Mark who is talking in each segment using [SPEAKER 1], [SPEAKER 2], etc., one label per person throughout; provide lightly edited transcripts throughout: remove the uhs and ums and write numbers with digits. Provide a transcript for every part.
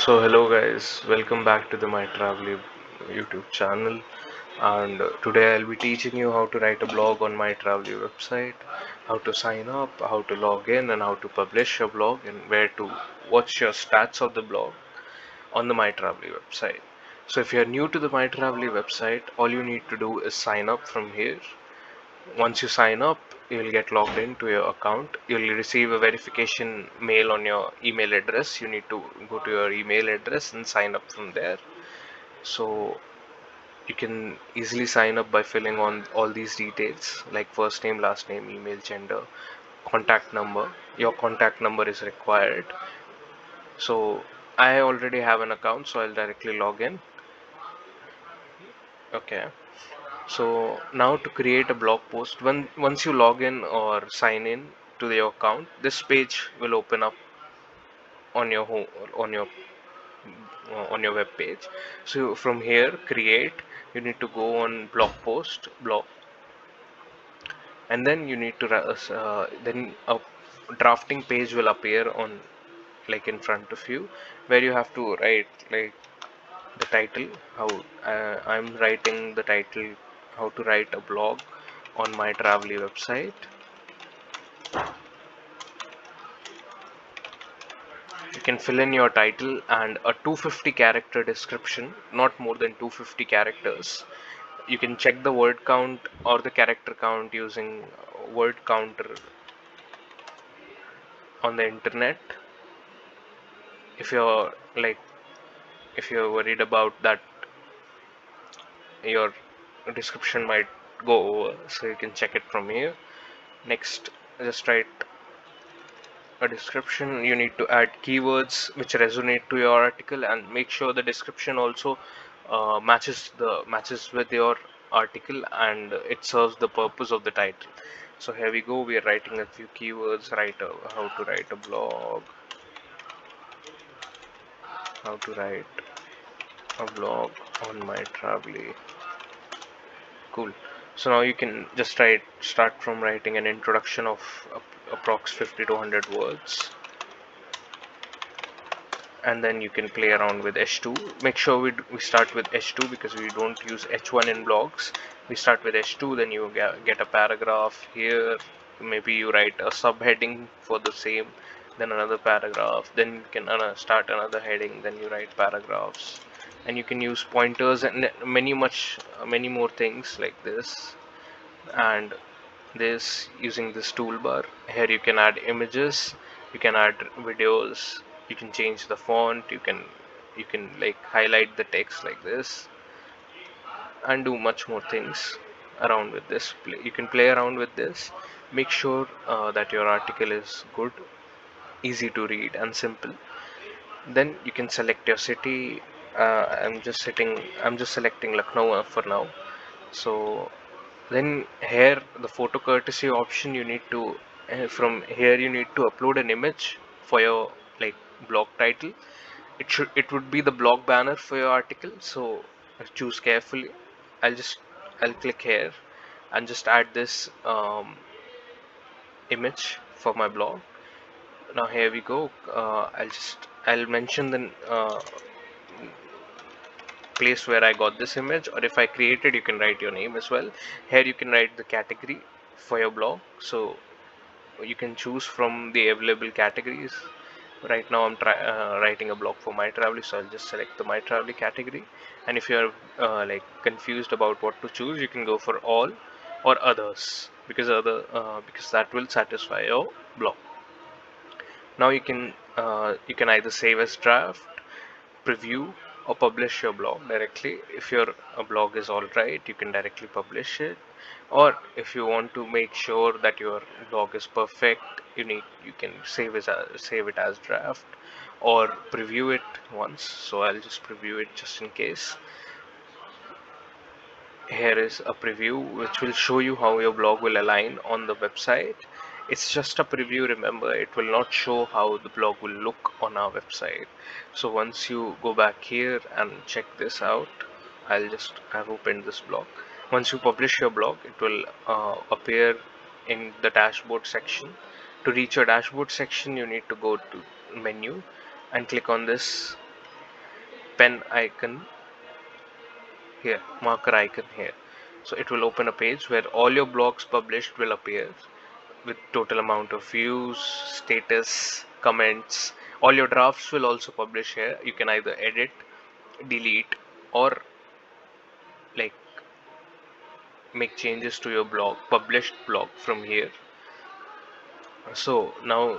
[SPEAKER 1] So hello guys, welcome back to the My Travel YouTube channel, and today I'll be teaching you how to write a blog on My Travel website, how to sign up, how to log in, and how to publish your blog, and where to watch your stats of the blog on the My Travel website. So if you're new to the My Travel website, all you need to do is sign up from here. Once you sign up, you'll get logged into your account. You'll receive a verification mail on your email address. You need to go to your email address and sign up from there. So you can easily sign up by filling on all these details like first name, last name, email, gender, contact number. Your contact number is required. So I already have an account, so I'll directly log in. Okay. So now to create a blog post, once you log in or sign in to your account, this page will open up on your home on your web page. So from here, create. You need to go on blog post blog, and then you need to then a drafting page will appear on like in front of you, where you have to write like the title. How I'm writing the title, how to write a blog on my Travelly website. You can fill in your title and a 250 character description, not more than 250 characters. You can check the word count or the character count using word counter on the internet. If you're like if you're worried about that your description might go over, so you can check it from here. Next, just write a description. You need to add keywords which resonate to your article, and make sure the description also matches with your article and it serves the purpose of the title. So here we go, we are writing a few keywords. How to write a blog, how to write a blog on my Travelly. Cool. So now you can just start from writing an introduction of approx 50 to 100 words, and then you can play around with h2. Make sure we start with h2 because we don't use h1 in blogs. We start with h2, then you get a paragraph here. Maybe you write a subheading for the same, then another paragraph, then you can start another heading, then you write paragraphs, and you can use pointers and many more things like this. And this, using this toolbar here, you can add images, you can add videos, you can change the font, you can like highlight the text like this, and do much more things around with this. You can play around with this. Make sure that your article is good, easy to read and simple. Then you can select your city. I'm just selecting Lucknow for now. So then here, the photo courtesy option, you need to from here you need to upload an image for your like blog title. It would be the blog banner for your article, so choose carefully. I'll click here and just add this image for my blog. Now here we go. I'll mention the place where I got this image, or if I created, you can write your name as well. Here you can write the category for your blog, so you can choose from the available categories. Right now I'm writing a blog for My Travelly, so I'll just select the My Travelly category. And if you're like confused about what to choose, you can go for all or others, because that will satisfy your blog. Now you can either save as draft, preview, or publish your blog directly. If your blog is alright, you can directly publish it. Or if you want to make sure that your blog is perfect, you can save it as draft, or preview it once. So I'll just preview it just in case. Here is a preview which will show you how your blog will align on the website. It's just a preview, remember, it will not show how the blog will look on our website. So once you go back here and check this out, I've opened this blog. Once you publish your blog, it will appear in the dashboard section. To reach your dashboard section, you need to go to menu and click on this pen icon here, marker icon here. So it will open a page where all your blogs published will appear with total amount of views, status, comments. All your drafts will also publish here. You can either edit, delete, or like make changes to your blog, published blog from here. So now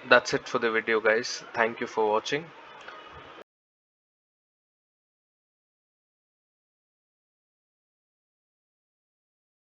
[SPEAKER 1] that's it for the video, guys. Thank you for watching.